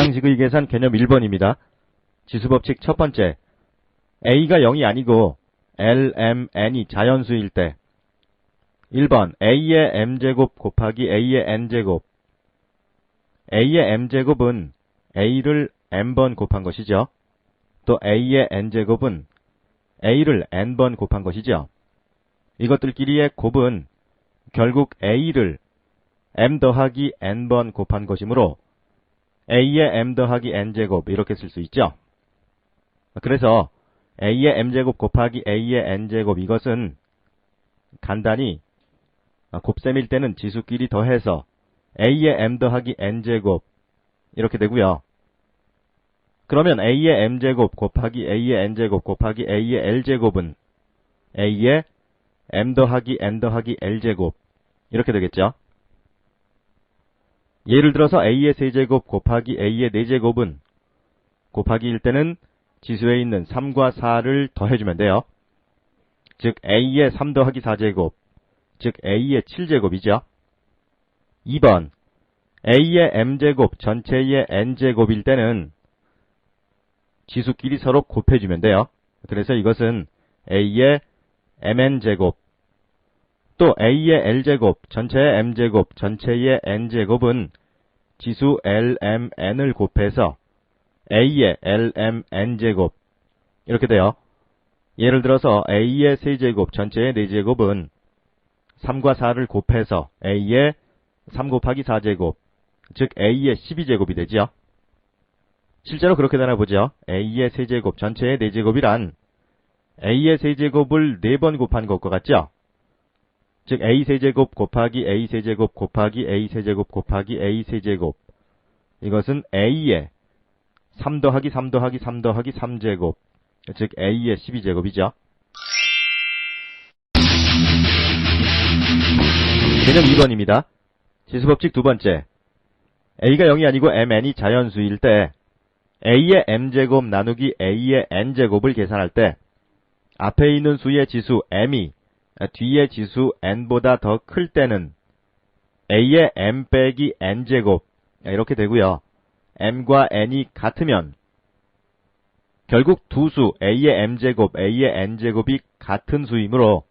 방식의 계산 개념 1번입니다. 지수법칙 첫 번째, a가 0이 아니고 L, M, N이 자연수일 때 1번 a의 m제곱 곱하기 a의 n제곱, a의 m제곱은 a를 m번 곱한 것이죠. 또 a의 n제곱은 a를 n번 곱한 것이죠. 이것들끼리의 곱은 결국 a를 m 더하기 n번 곱한 것이므로 a의 m 더하기 n제곱 이렇게 쓸 수 있죠. 그래서 a의 m제곱 곱하기 a의 n제곱, 이것은 간단히 곱셈일 때는 지수끼리 더해서 a의 m 더하기 n제곱 이렇게 되고요. 그러면 a의 m제곱 곱하기 a의 n제곱 곱하기 a의 l제곱은 a의 m 더하기 n 더하기 l제곱 이렇게 되겠죠. 예를 들어서 a의 세제곱 곱하기 a의 4제곱은 곱하기일 때는 지수에 있는 3과 4를 더해주면 돼요. 즉 a의 3 더하기 4제곱, 즉 a의 7제곱이죠. 2번 a의 m제곱 전체의 n제곱일 때는 지수끼리 서로 곱해주면 돼요. 그래서 이것은 a의 mn제곱, 또 a의 l제곱 전체의 m제곱 전체의 n제곱은 지수 lmn을 곱해서 a의 lmn제곱 이렇게 돼요. 예를 들어서 a의 세제곱 전체의 4제곱은 3과 4를 곱해서 a의 3 곱하기 4제곱, 즉 a의 12제곱이 되죠. 실제로 그렇게 되나 보죠. a의 세제곱 전체의 4제곱이란 a의 세제곱을 4번 곱한 것과 같죠. 즉 a 세제곱 곱하기 a 세제곱 곱하기 a 세제곱 곱하기 a 세제곱, 이것은 a의 3 더하기 3 더하기 3 더하기 3제곱, 즉 a의 12제곱이죠. 개념 2번입니다. 지수법칙 두 번째, a가 0이 아니고 mn이 자연수일 때 a의 m제곱 나누기 a의 n제곱을 계산할 때 앞에 있는 수의 지수 m이 뒤의 지수 n보다 더 클 때는 a의 m 빼기 n제곱 이렇게 되고요. m과 n이 같으면 결국 두 수 a의 m제곱, a의 n제곱이 같은 수이므로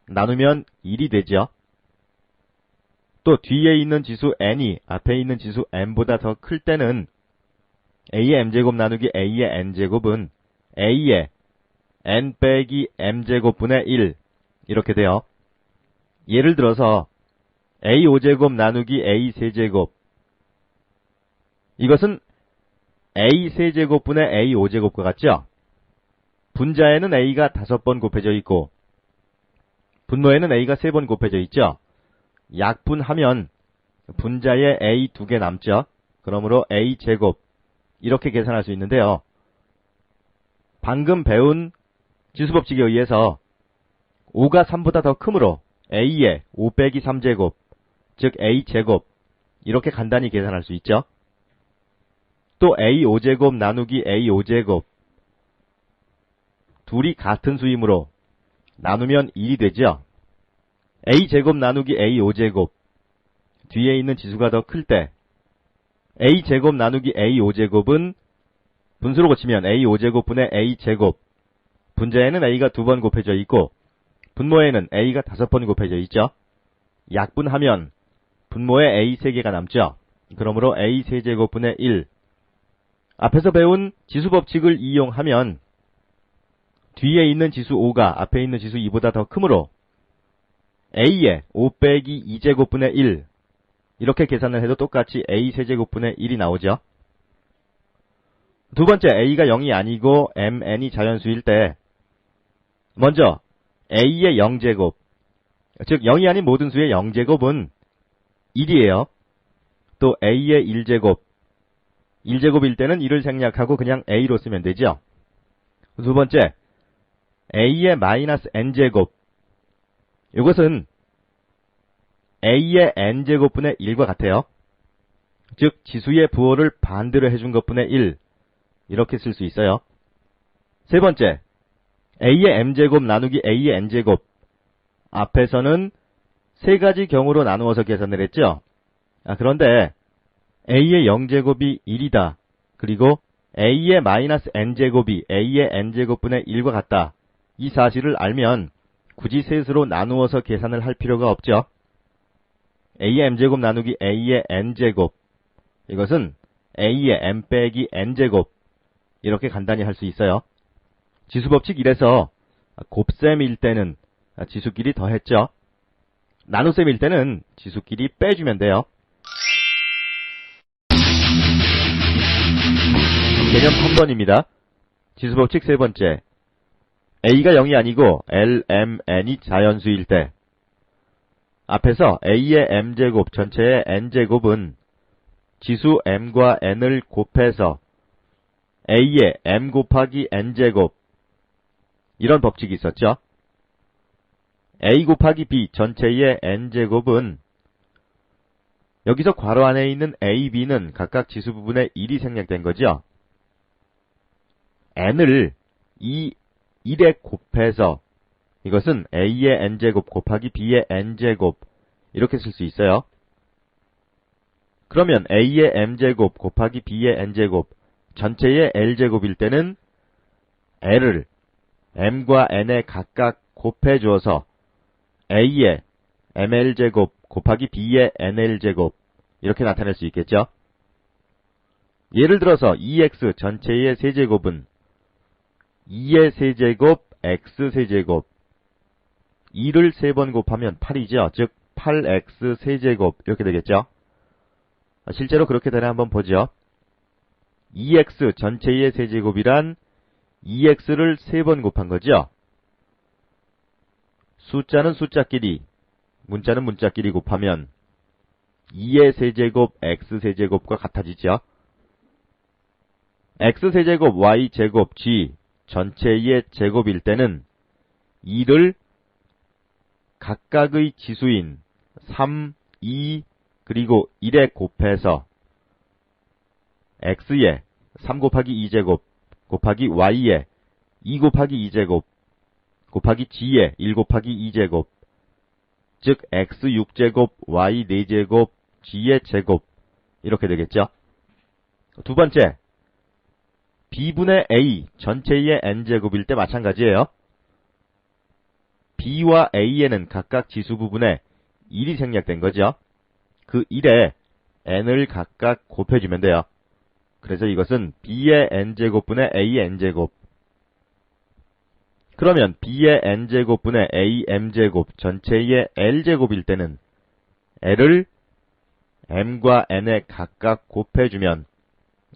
나누면 1이 되죠. 또 뒤에 있는 지수 n이 앞에 있는 지수 m보다 더 클 때는 a의 m제곱 나누기 a의 n제곱은 a의 n 빼기 m제곱분의 1 이렇게 돼요. 예를 들어서 a5제곱 나누기 a3제곱, 이것은 a3제곱분의 a5제곱과 같죠? 분자에는 a가 5번 곱해져 있고 분모에는 a가 3번 곱해져 있죠? 약분하면 분자에 a 2개 남죠? 그러므로 a제곱 이렇게 계산할 수 있는데요. 방금 배운 지수법칙에 의해서 5가 3보다 더 크므로 a의 5 빼기 3제곱, 즉 a제곱 이렇게 간단히 계산할 수 있죠. 또 a5제곱 나누기 a5제곱, 둘이 같은 수이므로 나누면 1이 되죠. a제곱 나누기 a5제곱, 뒤에 있는 지수가 더 클 때 a제곱 나누기 a5제곱은 분수로 고치면 a5제곱분의 a제곱, 분자에는 a가 2번 곱해져 있고 분모에는 a가 5번 곱해져 있죠. 약분하면 분모에 a 3개가 남죠. 그러므로 a 세제곱분의 1. 앞에서 배운 지수법칙을 이용하면 뒤에 있는 지수 5가 앞에 있는 지수 2보다 더 크므로 a의 5 빼기 2제곱분의 1 이렇게 계산을 해도 똑같이 a 세제곱분의 1이 나오죠. 두 번째, a가 0이 아니고 mn이 자연수일 때 먼저 a의 0제곱, 즉 0이 아닌 모든 수의 0제곱은 1이에요. 또 a의 1제곱, 1제곱일 때는 1을 생략하고 그냥 a로 쓰면 되죠. 두 번째, a의 마이너스 n제곱, 이것은 a의 n제곱분의 1과 같아요. 즉 지수의 부호를 반대로 해준 것분의 1 이렇게 쓸 수 있어요. 세 번째, a의 m제곱 나누기 a의 n제곱, 앞에서는 세 가지 경우로 나누어서 계산을 했죠. 그런데 a의 0제곱이 1이다. 그리고 a의 마이너스 n제곱이 a의 n제곱분의 1과 같다. 이 사실을 알면 굳이 셋으로 나누어서 계산을 할 필요가 없죠. a의 m제곱 나누기 a의 n제곱. 이것은 a의 m 빼기 n제곱. 이렇게 간단히 할 수 있어요. 지수법칙 1에서 곱셈일 때는 지수끼리 더했죠. 나눗셈일 때는 지수끼리 빼주면 돼요. 개념 3번입니다. 지수법칙 세 번째. a가 0이 아니고 L, M, N이 자연수일 때 앞에서 a의 m제곱 전체의 n제곱은 지수 m과 n을 곱해서 a의 m 곱하기 n제곱 이런 법칙이 있었죠. a 곱하기 b 전체의 n제곱은 여기서 괄호 안에 있는 a, b는 각각 지수 부분의 1이 생략된 거죠. n을 이 1에 곱해서 이것은 a의 n제곱 곱하기 b의 n제곱 이렇게 쓸 수 있어요. 그러면 a의 m제곱 곱하기 b의 n제곱 전체의 l제곱일 때는 l을 m과 n에 각각 곱해주어서 a의 ml제곱 곱하기 b의 nl제곱 이렇게 나타낼 수 있겠죠. 예를 들어서 2x 전체의 세제곱은 2의 세제곱 x 세제곱 2를 3번 곱하면 8이죠. 즉 8x 세제곱 이렇게 되겠죠. 실제로 그렇게 되나 한번 보죠. 2x 전체의 세제곱이란 2x를 3번 곱한 거죠. 숫자는 숫자끼리, 문자는 문자끼리 곱하면 2의 세제곱 x세제곱과 같아지죠. x세제곱 y제곱 g 전체의 제곱일 때는 2를 각각의 지수인 3, 2, 그리고 1에 곱해서 x에 3 곱하기 2제곱 곱하기 y에 2 곱하기 2제곱 곱하기 g에 1 곱하기 2제곱 즉 x 6제곱 y 4제곱 g의 제곱 이렇게 되겠죠. 두 번째, b분의 a 전체의 n제곱일 때 마찬가지예요. b와 a에는 각각 지수 부분에 1이 생략된 거죠. 그 1에 n을 각각 곱해주면 돼요. 그래서 이것은 b의 n제곱분의 a의 n제곱. 그러면 b의 n제곱분의 a m제곱 전체의 l제곱일 때는 l을 m과 n에 각각 곱해주면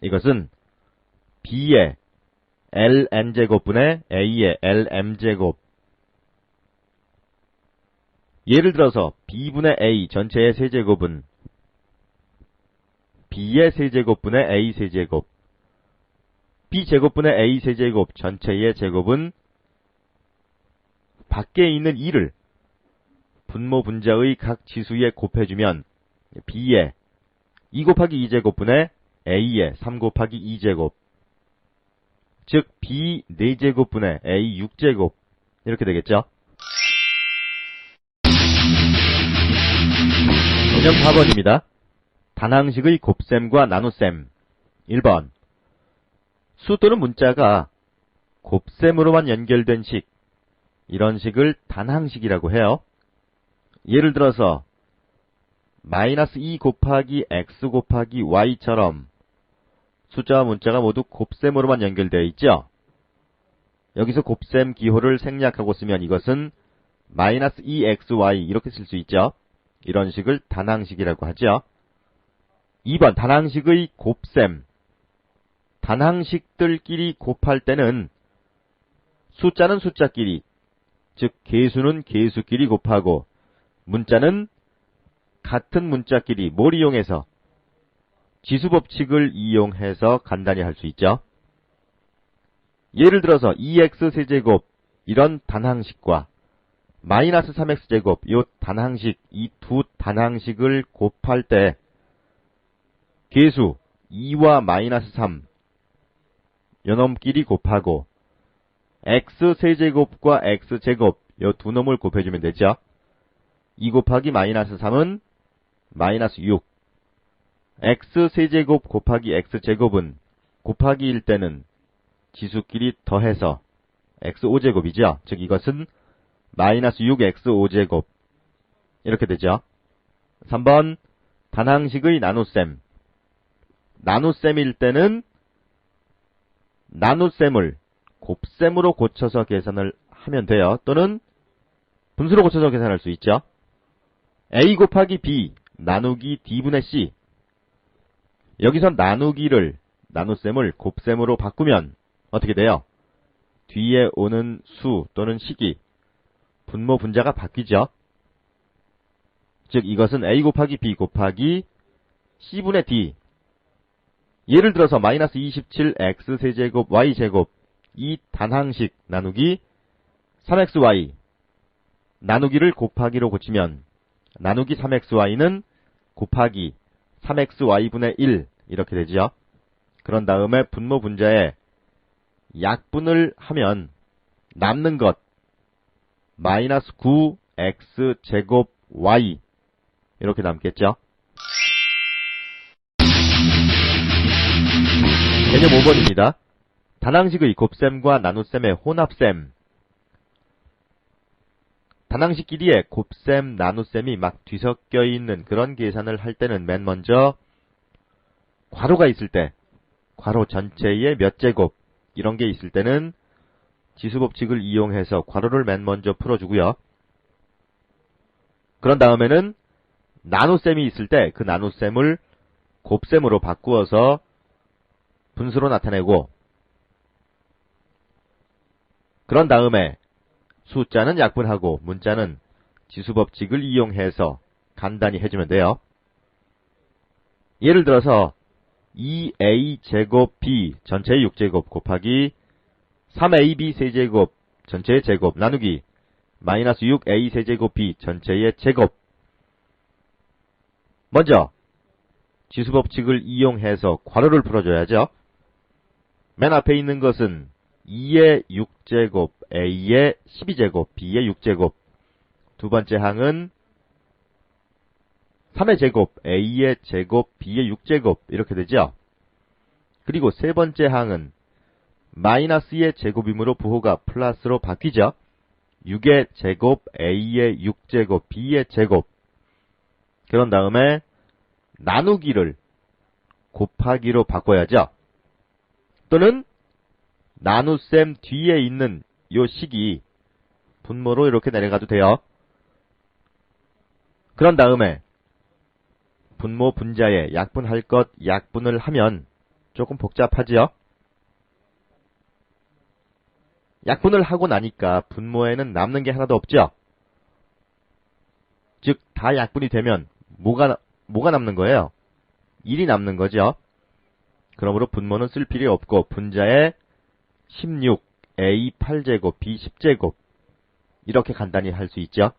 이것은 b의 ln제곱분의 a의 lm제곱. 예를 들어서 b분의 a 전체의 세제곱은 b의 세제곱분의 a 세제곱, b제곱분의 a 세제곱 전체의 제곱은 밖에 있는 2를 분모 분자의 각 지수에 곱해주면 b의 2 곱하기 2제곱분의 a의 3 곱하기 2제곱, 즉 b 4제곱분의 a 6제곱 이렇게 되겠죠. 개념 4번입니다. 단항식의 곱셈과 나눗셈. 1번. 수 또는 문자가 곱셈으로만 연결된 식, 이런 식을 단항식이라고 해요. 예를 들어서 마이너스 2 곱하기 x 곱하기 y처럼 숫자와 문자가 모두 곱셈으로만 연결되어 있죠. 여기서 곱셈 기호를 생략하고 쓰면 이것은 마이너스 2xy 이렇게 쓸 수 있죠. 이런 식을 단항식이라고 하죠. 2번 단항식의 곱셈. 단항식들끼리 곱할 때는 숫자는 숫자끼리, 즉 개수는 개수끼리 곱하고 문자는 같은 문자끼리 뭘 이용해서? 지수법칙을 이용해서 간단히 할 수 있죠. 예를 들어서 2x 세제곱 이런 단항식과 마이너스 3x제곱 이 단항식, 이 두 단항식을 곱할 때 개수 2와 마이너스 3 요놈끼리 곱하고 x세제곱과 x제곱 이 두 놈을 곱해주면 되죠. 2 곱하기 마이너스 3은 마이너스 6, x세제곱 곱하기 x제곱은 곱하기일 때는 지수끼리 더해서 x5제곱이죠. 즉 이것은 마이너스 6x5제곱 이렇게 되죠. 3번 단항식의 나눗셈. 나눗셈일 때는 나눗셈을 곱셈으로 고쳐서 계산을 하면 돼요. 또는 분수로 고쳐서 계산할 수 있죠. a 곱하기 b 나누기 d분의 c. 여기서 나누기를 나눗셈을 곱셈으로 바꾸면 어떻게 돼요? 뒤에 오는 수 또는 식이 분모 분자가 바뀌죠. 즉 이것은 a 곱하기 b 곱하기 c분의 d. 예를 들어서 마이너스 27x 세제곱 y제곱 이 단항식 나누기 3xy 나누기를 곱하기로 고치면 나누기 3xy는 곱하기 3xy분의 1 이렇게 되죠. 그런 다음에 분모 분자에 약분을 하면 남는 것 마이너스 9x제곱 y 이렇게 남겠죠. 개념 5번입니다. 단항식의 곱셈과 나눗셈의 혼합셈. 단항식끼리에 곱셈, 나눗셈이 막 뒤섞여 있는 그런 계산을 할 때는 맨 먼저 괄호가 있을 때, 괄호 전체에 몇 제곱 이런 게 있을 때는 지수법칙을 이용해서 괄호를 맨 먼저 풀어주고요. 그런 다음에는 나눗셈이 있을 때 그 나눗셈을 곱셈으로 바꾸어서 분수로 나타내고, 그런 다음에 숫자는 약분하고 문자는 지수법칙을 이용해서 간단히 해주면 돼요. 예를 들어서 2a제곱 b 전체의 6제곱 곱하기 3ab 세제곱 전체의 제곱 나누기 마이너스 6a 세제곱 b 전체의 제곱. 먼저 지수법칙을 이용해서 괄호를 풀어줘야죠. 맨 앞에 있는 것은 2의 6제곱, a의 12제곱, b의 6제곱. 두 번째 항은 3의 제곱, a의 제곱, b의 6제곱 이렇게 되죠. 그리고 세 번째 항은 마이너스의 제곱이므로 부호가 플러스로 바뀌죠. 6의 제곱, a의 6제곱, b의 제곱. 그런 다음에 나누기를 곱하기로 바꿔야죠. 또는 나눗셈 뒤에 있는 요 식이 분모로 이렇게 내려가도 돼요. 그런 다음에 분모 분자에 약분할 것 약분을 하면 조금 복잡하지요. 약분을 하고 나니까 분모에는 남는 게 하나도 없죠. 즉 다 약분이 되면 뭐가 남는 거예요? 1이 남는 거죠. 그러므로 분모는 쓸 필요 없고 분자에 16, a 8제곱, b 10제곱 이렇게 간단히 할 수 있죠.